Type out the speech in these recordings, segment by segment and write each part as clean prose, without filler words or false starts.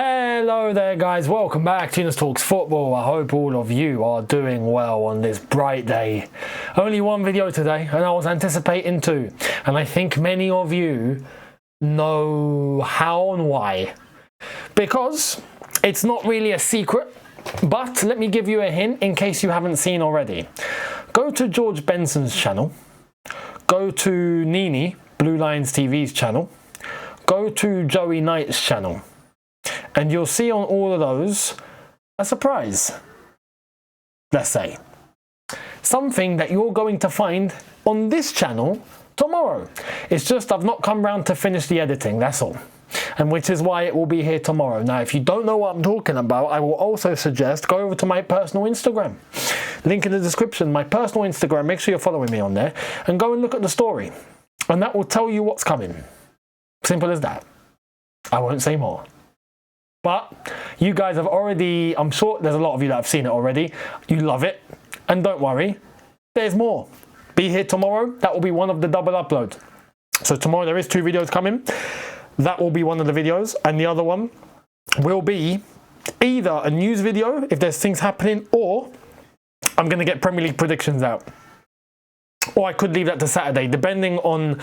Hello there guys, welcome back to Younes Talks Football. I hope all of you are doing well on this bright day. Only one video today and I was anticipating two, and I think many of you know how and why. Because it's not really a secret, but let me give you a hint in case you haven't seen already. Go to George Benson's channel, go to Nini, Blue Lions TV's channel, go to Joey Knight's channel. And you'll see on all of those a surprise, let's say. Something that you're going to find on this channel tomorrow. It's just I've not come round to finish the editing, that's all. And which is why it will be here tomorrow. Now, if you don't know what I'm talking about, I will also suggest go over to my personal Instagram. Link in the description, my personal Instagram, make sure you're following me on there, and go and look at the story. And that will tell you what's coming. Simple as that. I won't say more. But you guys have already, I'm sure there's a lot of you that have seen it already. You love it. And don't worry, there's more. Be here tomorrow. That will be one of the double uploads. So tomorrow there is 2 videos coming. That will be one of the videos. And the other one will be either a news video, if there's things happening, or I'm going to get Premier League predictions out. Or I could leave that to Saturday, depending on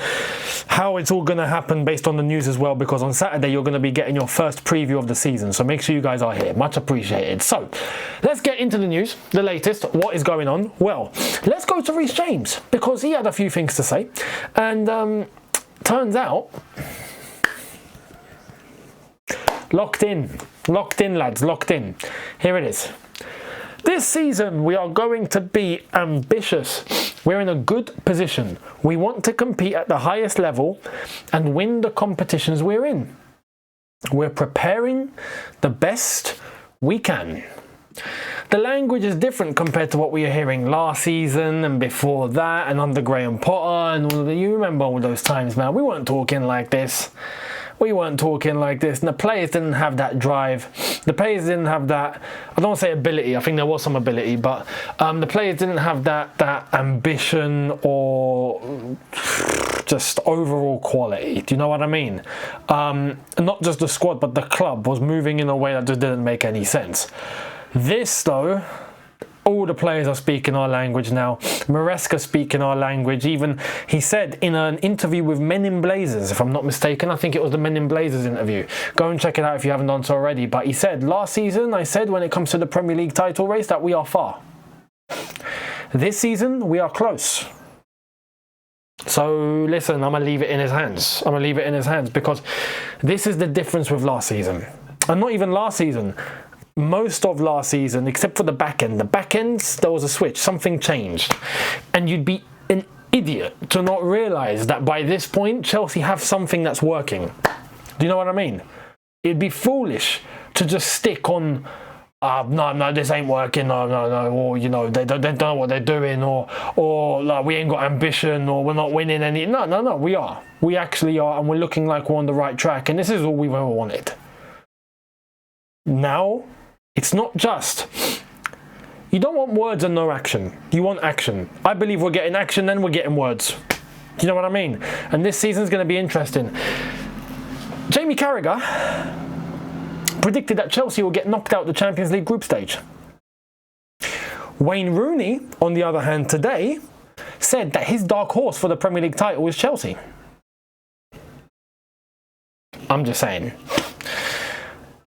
how it's all going to happen based on the news as well, because on Saturday you're going to be getting your first preview of the season. So make sure you guys are here. Much appreciated. So let's get into the news, the latest. What is going on? Well, let's go to Reece James, because he had a few things to say. And turns out, locked in, lads, locked in. Here it is. This season we are going to be ambitious. We're in a good position. We want to compete at the highest level and win the competitions we're in. We're preparing the best we can. The language is different compared to what we were hearing last season and before that and under Graham Potter and all of the, you remember all those times, man. We weren't talking like this. We weren't talking like this, and the players didn't have that drive. The players didn't have that, I don't want to say ability, I think there was some ability, but the players didn't have that ambition or just overall quality. Do you know what I mean? Not just the squad, but the club was moving in a way that just didn't make any sense. This, though, all the players are speaking our language now. Maresca speaking our language. Even he said in an interview with Men in Blazers, if I'm not mistaken, I think it was the Men in Blazers interview. Go and check it out if you haven't done so already. But he said, last season, I said when it comes to the Premier League title race that we are far. This season, we are close. So listen, I'm going to leave it in his hands. I'm going to leave it in his hands because this is the difference with last season. And not even last season. Most of last season, except for the back end. The back ends, there was a switch. Something changed. And you'd be an idiot to not realise that by this point, Chelsea have something that's working. Do you know what I mean? It'd be foolish to just stick on, no, this ain't working, no, or, you know, they don't know what they're doing, or like, we ain't got ambition, or we're not winning any. No, we are. We actually are, and we're looking like we're on the right track, and this is all we've ever wanted. Now, it's not just, you don't want words and no action. You want action. I believe we're getting action, then we're getting words. Do you know what I mean? And this season's going to be interesting. Jamie Carragher predicted that Chelsea will get knocked out the Champions League group stage. Wayne Rooney, on the other hand, today, said that his dark horse for the Premier League title is Chelsea. I'm just saying.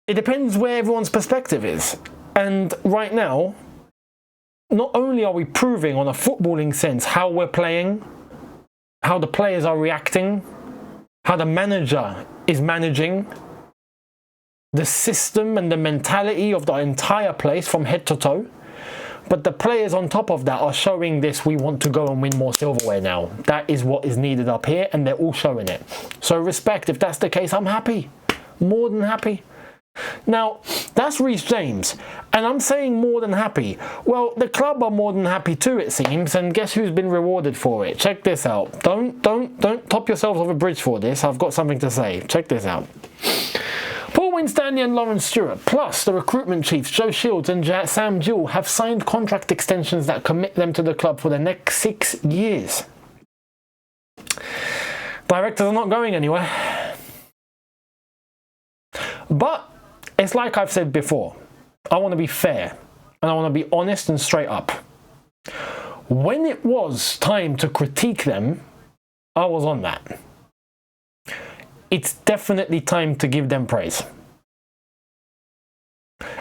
It depends where everyone's perspective is. And right now, not only are we proving on a footballing sense how we're playing, how the players are reacting, how the manager is managing, the system and the mentality of the entire place from head to toe, but the players on top of that are showing this, we want to go and win more silverware now. That is what is needed up here, and they're all showing it. So respect, if that's the case, I'm happy. More than happy. Now, that's Reece James, and I'm saying more than happy. Well, the club are more than happy too, it seems, and guess who's been rewarded for it? Check this out. Don't top yourselves off a bridge for this. I've got something to say. Check this out. Paul Winstanley and Lawrence Stewart, plus the recruitment chiefs Joe Shields and Sam Jewell, have signed contract extensions that commit them to the club for the next 6 years. Directors are not going anywhere. But it's like I've said before, I want to be fair and I want to be honest and straight up. When it was time to critique them, I was on that. It's definitely time to give them praise.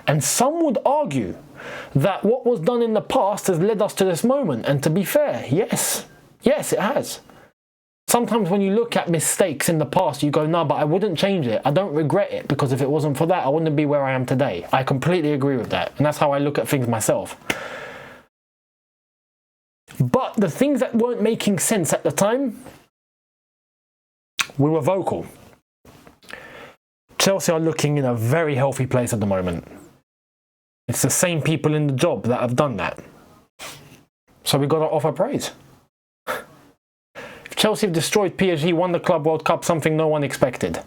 And some would argue that what was done in the past has led us to this moment. And to be fair, yes, it has. Sometimes when you look at mistakes in the past, you go, no, but I wouldn't change it. I don't regret it, because if it wasn't for that, I wouldn't be where I am today. I completely agree with that. And that's how I look at things myself. But the things that weren't making sense at the time, we were vocal. Chelsea are looking in a very healthy place at the moment. It's the same people in the job that have done that. So we've got to offer praise. If Chelsea have destroyed PSG, won the Club World Cup, something no one expected.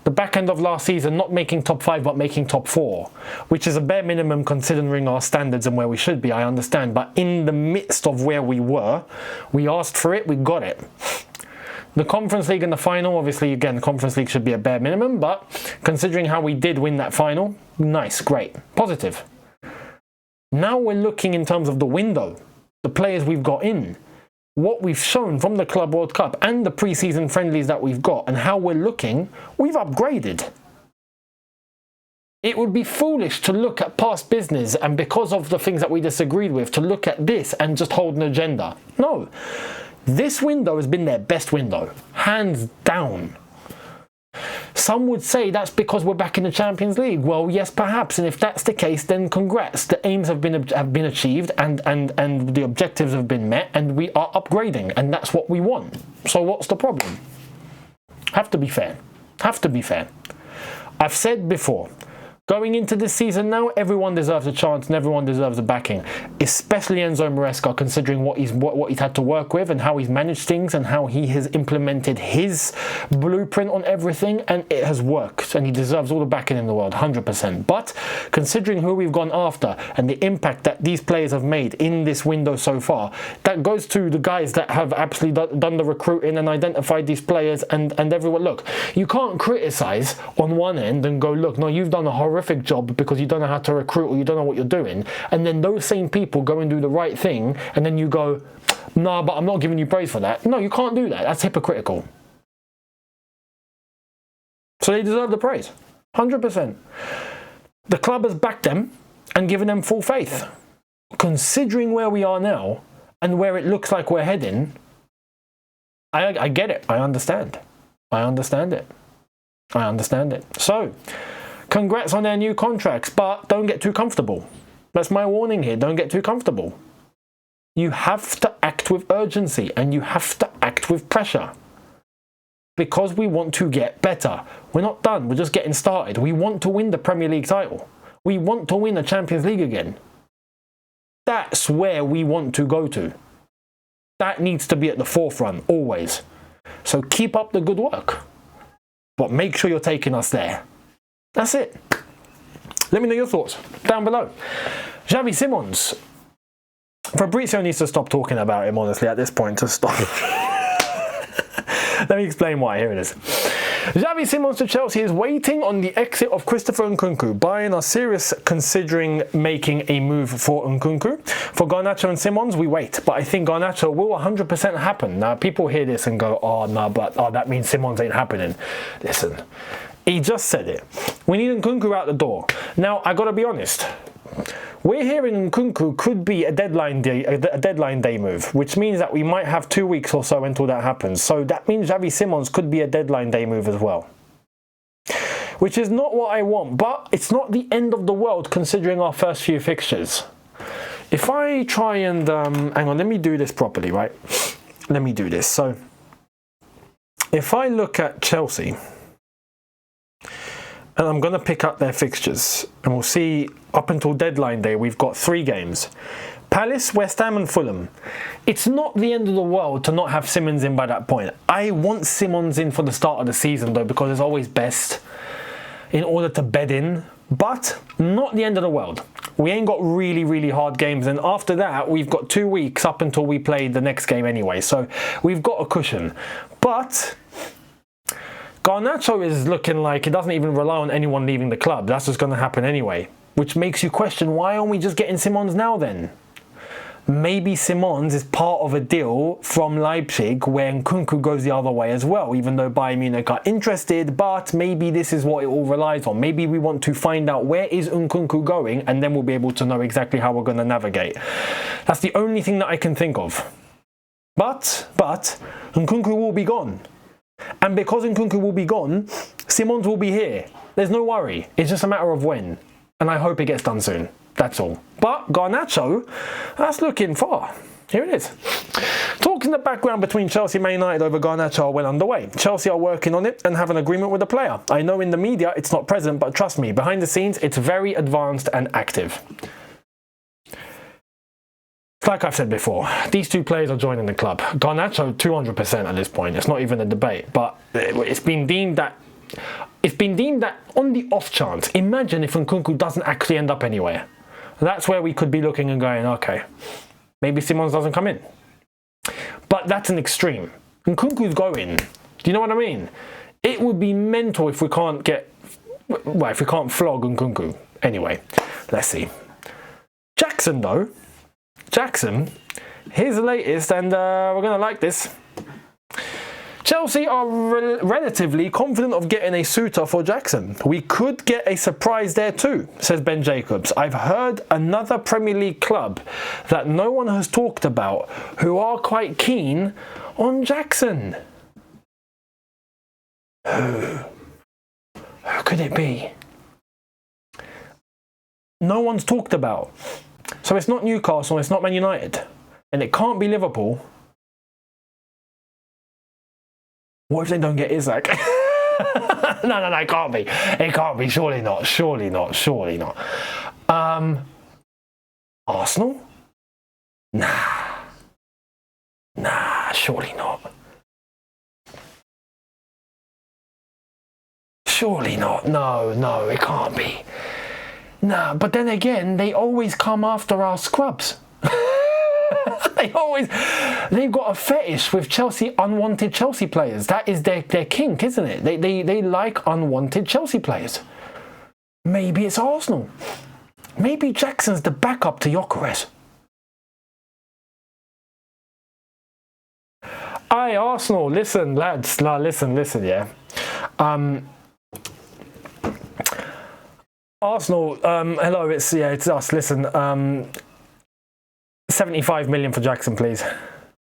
The back end of last season, not making top 5 but making top 4, which is a bare minimum considering our standards and where we should be, I understand. But in the midst of where we were, we asked for it, we got it. The Conference League and the final, obviously, again, Conference League should be a bare minimum, but considering how we did win that final, nice, great, positive. Now we're looking in terms of the window, the players we've got in, what we've shown from the Club World Cup and the pre-season friendlies that we've got and how we're looking, we've upgraded. It would be foolish to look at past business and because of the things that we disagreed with, to look at this and just hold an agenda. No. This window has been their best window, hands down. Some would say that's because we're back in the Champions League. Well, yes, perhaps, and if that's the case, then congrats. The aims have been achieved, and the objectives have been met, and we are upgrading, and that's what we want. So what's the problem? Have to be fair. Have to be fair. I've said before, going into this season now, everyone deserves a chance and everyone deserves a backing, especially Enzo Maresca, considering what he's had to work with and how he's managed things and how he has implemented his blueprint on everything, and it has worked, and he deserves all the backing in the world, 100%. But considering who we've gone after and the impact that these players have made in this window so far, that goes to the guys that have absolutely done the recruiting and identified these players and everyone. Look, you can't criticize on one end and go, look, no, you've done a horrific job because you don't know how to recruit or you don't know what you're doing, and then those same people go and do the right thing, and then you go, nah, but I'm not giving you praise for that. No, you can't do that. That's hypocritical. So they deserve the praise, 100%. The club has backed them and given them full faith. Considering where we are now and where it looks like we're heading, I get it. I understand. I understand it. I understand it. So congrats on their new contracts, but don't get too comfortable. That's my warning here. Don't get too comfortable. You have to act with urgency and you have to act with pressure because we want to get better. We're not done. We're just getting started. We want to win the Premier League title. We want to win the Champions League again. That's where we want to go to. That needs to be at the forefront always. So keep up the good work, but make sure you're taking us there. That's it. Let me know your thoughts down below. Xavi Simons. Fabrizio needs to stop talking about him, honestly, at this point. To stop. Let me explain why. Here it is. Xavi Simons to Chelsea is waiting on the exit of Christopher Nkunku. Bayern are serious considering making a move for Nkunku. For Garnacho and Simons, we wait. But I think Garnacho will 100% happen. Now, people hear this and go, oh, no, but that means Simons ain't happening. Listen. He just said it. We need Nkunku out the door. Now, I got to be honest. We're hearing Nkunku could be a deadline day move, which means that we might have 2 weeks or so until that happens. So that means Xavi Simons could be a deadline day move as well, which is not what I want, but it's not the end of the world considering our first few fixtures. If I try and hang on, let me do this properly, right? Let me do this. So if I look at Chelsea, and I'm going to pick up their fixtures, and we'll see up until deadline day, we've got 3 games. Palace, West Ham and Fulham. It's not the end of the world to not have Simons in by that point. I want Simons in for the start of the season though, because it's always best in order to bed in, but not the end of the world. We ain't got really, really hard games, and after that, we've got 2 weeks up until we play the next game anyway, so we've got a cushion. But Garnacho is looking like it doesn't even rely on anyone leaving the club. That's just going to happen anyway. Which makes you question, why aren't we just getting Simons now then? Maybe Simons is part of a deal from Leipzig where Nkunku goes the other way as well, even though Bayern Munich are interested, but maybe this is what it all relies on. Maybe we want to find out where is Nkunku going, and then we'll be able to know exactly how we're going to navigate. That's the only thing that I can think of. But Nkunku will be gone. And because Nkunku will be gone, Simons will be here. There's no worry. It's just a matter of when. And I hope it gets done soon. That's all. But Garnacho, that's looking far. Here it is. Talks in the background between Chelsea and Man United over Garnacho are well underway. Chelsea are working on it and have an agreement with the player. I know in the media it's not present, but trust me, behind the scenes it's very advanced and active. Like I've said before, these two players are joining the club. Garnacho 200% at this point. It's not even a debate, but it's been deemed that on the off chance, imagine if Nkunku doesn't actually end up anywhere. That's where we could be looking and going, okay, maybe Simons doesn't come in. But that's an extreme. Nkunku's going. Do you know what I mean? It would be mental if we can't flog Nkunku. Anyway, let's see. Jackson though. Here's the latest, and we're going to like this. Chelsea are relatively confident of getting a suitor for Jackson. We could get a surprise there too, says Ben Jacobs. I've heard another Premier League club that no one has talked about who are quite keen on Jackson. Who could it be? No one's talked about. So it's not Newcastle, it's not Man United, and it can't be Liverpool. What if they don't get Isaac? No, it can't be. It can't be. Surely not. Arsenal? Nah, surely not. Surely not. No, it can't be. Nah, but then again, they always come after our scrubs. They've got a fetish with unwanted Chelsea players. That is their kink, isn't it? They like unwanted Chelsea players. Maybe it's Arsenal. Maybe Jackson's the backup to Gyökeres. Aye, Arsenal, listen, lads. Listen, yeah. Arsenal, hello, it's us. Listen, 75 million for Jackson, please.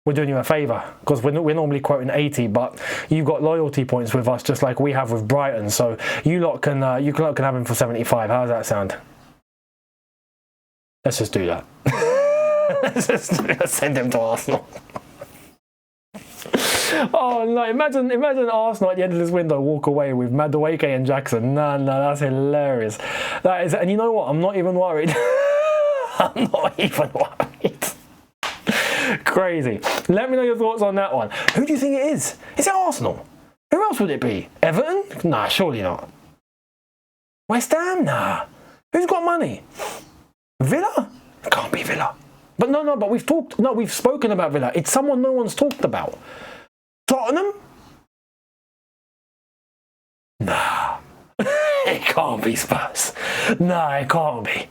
We're doing you a favour because we're normally quoting 80, but you got loyalty points with us just like we have with Brighton. So you lot can have him for 75. How does that sound? Let's just do that. Let's send him to Arsenal. Oh no! Imagine Arsenal at the end of this window walk away with Madueke and Jackson. No, that's hilarious. That is, and you know what? I'm not even worried. I'm not even worried. Crazy. Let me know your thoughts on that one. Who do you think it is? Is it Arsenal? Who else would it be? Everton? Nah, surely not. West Ham? Nah. Who's got money? Villa? It can't be Villa. But but we've spoken about Villa. It's someone no one's talked about. Tottenham? Nah. It can't be Spurs. Nah, it can't be.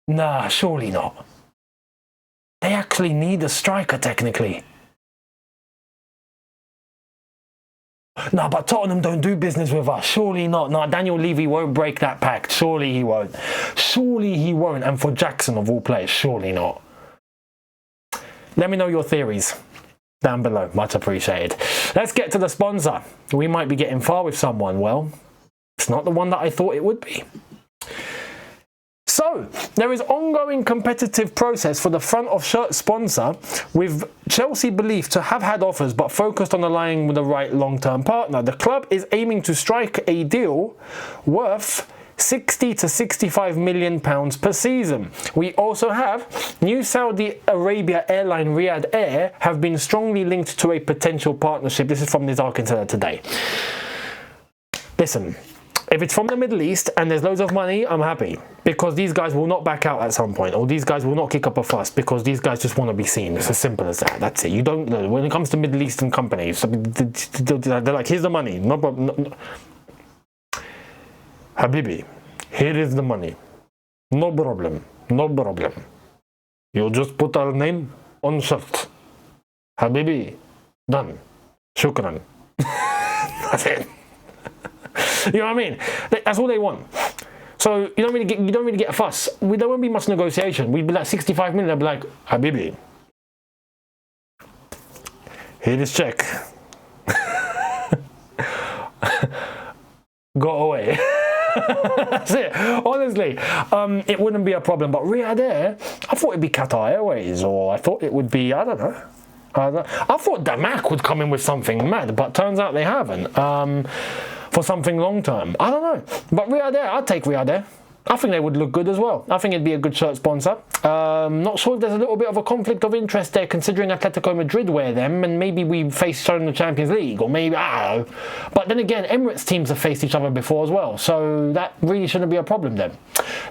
Nah, surely not. They actually need a striker, technically. No, but Tottenham don't do business with us. Surely not. No, Daniel Levy won't break that pact. Surely he won't. And for Jackson, of all players, surely not. Let me know your theories down below. Much appreciated. Let's get to the sponsor. We might be getting far with someone. Well, it's not the one that I thought it would be. So, there is ongoing competitive process for the front of shirt sponsor, with Chelsea believed to have had offers but focused on aligning with the right long-term partner. The club is aiming to strike a deal worth £60 to £65 million per season. We also have new Saudi Arabia airline Riyadh Air have been strongly linked to a potential partnership. This is from Nizar Kinsella today. Listen, If it's from the Middle East and there's loads of money, I'm happy. Because these guys will not back out at some point. Or these guys will not kick up a fuss. Because these guys just want to be seen. It's as simple as that. That's it. You don't know. When it comes to Middle Eastern companies, they're like, here's the money. No problem. No. Habibi, here is the money. No problem. No problem. You just put our name on shirt. Habibi, done. Shukran. That's it. You know what I mean? That's all they want. So you don't really get a fuss. There won't be much negotiation. We'd be like 65 million. They'd be like, Habibi, here is check. Go away. That's it. Honestly, it wouldn't be a problem. But Riyadh, I thought it'd be Qatar Airways, or I thought it would be, I don't know. I thought Damak would come in with something mad, but turns out they haven't. For something long term. I don't know. But Riyadh, I'd take Riyadh. I think they would look good as well. I think it'd be a good shirt sponsor. Not sure if there's a little bit of a conflict of interest there, considering Atletico Madrid wear them, and maybe we face each other in the Champions League, or maybe, I don't know. But then again, Emirates teams have faced each other before as well, so that really shouldn't be a problem then.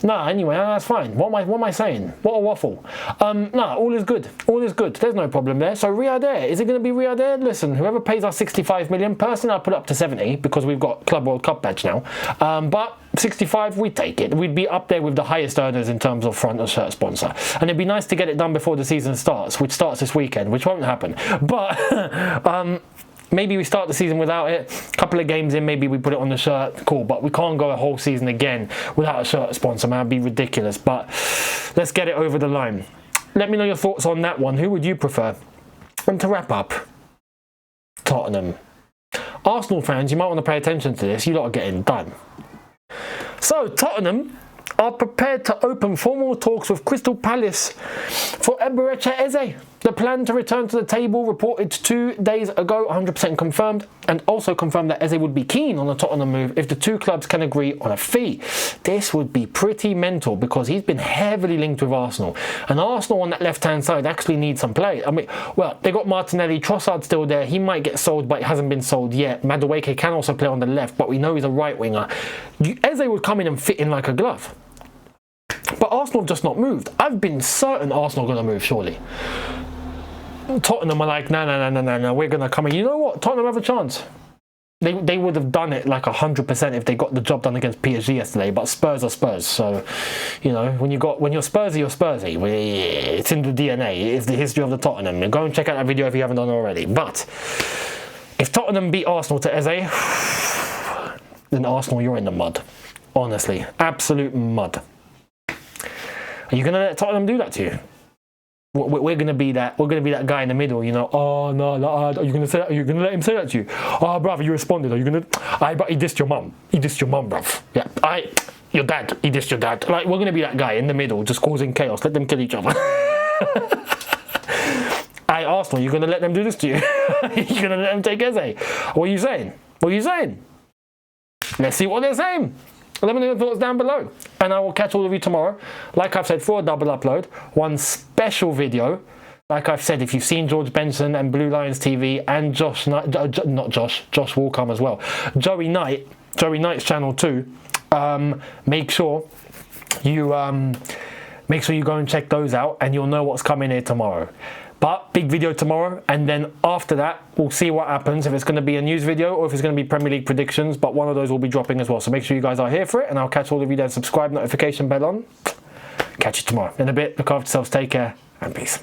Nah, anyway, that's fine. What am I saying? What a waffle. Nah, all is good. All is good. There's no problem there. So Riyadh, is it going to be Riyadh? Listen, whoever pays us 65 million, personally I'll put up to 70, because we've got Club World Cup badge now. But 65, we'd take it. We'd be up there with the highest earners in terms of front and shirt sponsor. And it'd be nice to get it done before the season starts, which starts this weekend, which won't happen. But maybe we start the season without it. A couple of games in, maybe we put it on the shirt. Cool, but we can't go a whole season again without a shirt sponsor, man. It'd be ridiculous. But let's get it over the line. Let me know your thoughts on that one. Who would you prefer? And to wrap up, Tottenham. Arsenal fans, you might want to pay attention to this. You lot are getting done. So, Tottenham are prepared to open formal talks with Crystal Palace for Reece James. The plan to return to the table reported 2 days ago, 100% confirmed, and also confirmed that Eze would be keen on the Tottenham move if the two clubs can agree on a fee. This would be pretty mental because he's been heavily linked with Arsenal, and Arsenal on that left-hand side actually need some play. I mean, well, they got Martinelli, Trossard still there. He might get sold, but it hasn't been sold yet. Madueke can also play on the left, but we know he's a right winger. Eze would come in and fit in like a glove. But Arsenal have just not moved. I've been certain Arsenal are going to move, surely. Tottenham are like, no, we're going to come in. You know what? Tottenham have a chance. They would have done it like 100% if they got the job done against PSG yesterday, but Spurs are Spurs. So, you know, when you're Spursy, you're Spursy. It's in the DNA. It's the history of the Tottenham. Go and check out that video if you haven't done already. But if Tottenham beat Arsenal to Eze, then Arsenal, you're in the mud. Honestly, absolute mud. Are you going to let Tottenham do that to you? We're going to be that. We're going to be that guy in the middle. You know. Oh no! Are you going to say that? Are you going to let him say that to you? Oh, bruv, you responded. Are you going to? But he dissed your mum. He dissed your mum, bruv. Yeah. Your dad. He dissed your dad. Like, we're going to be that guy in the middle, just causing chaos. Let them kill each other. Arsenal, you're going to let them do this to you? You're going to let them take Eze? What are you saying? What are you saying? Let's see what they're saying. Let me know your thoughts down below, and I will catch all of you tomorrow. Like I've said, for a double upload, one special video. Like I've said, if you've seen George Benson and Blue Lions TV and Josh will come as well. Joey Knight's channel too. Make sure you go and check those out, and you'll know what's coming here tomorrow. But big video tomorrow, and then after that, we'll see what happens, if it's going to be a news video or if it's going to be Premier League predictions, but one of those will be dropping as well. So make sure you guys are here for it, and I'll catch all of you there. Subscribe, notification bell on. Catch you tomorrow. In a bit, look after yourselves, take care, and peace.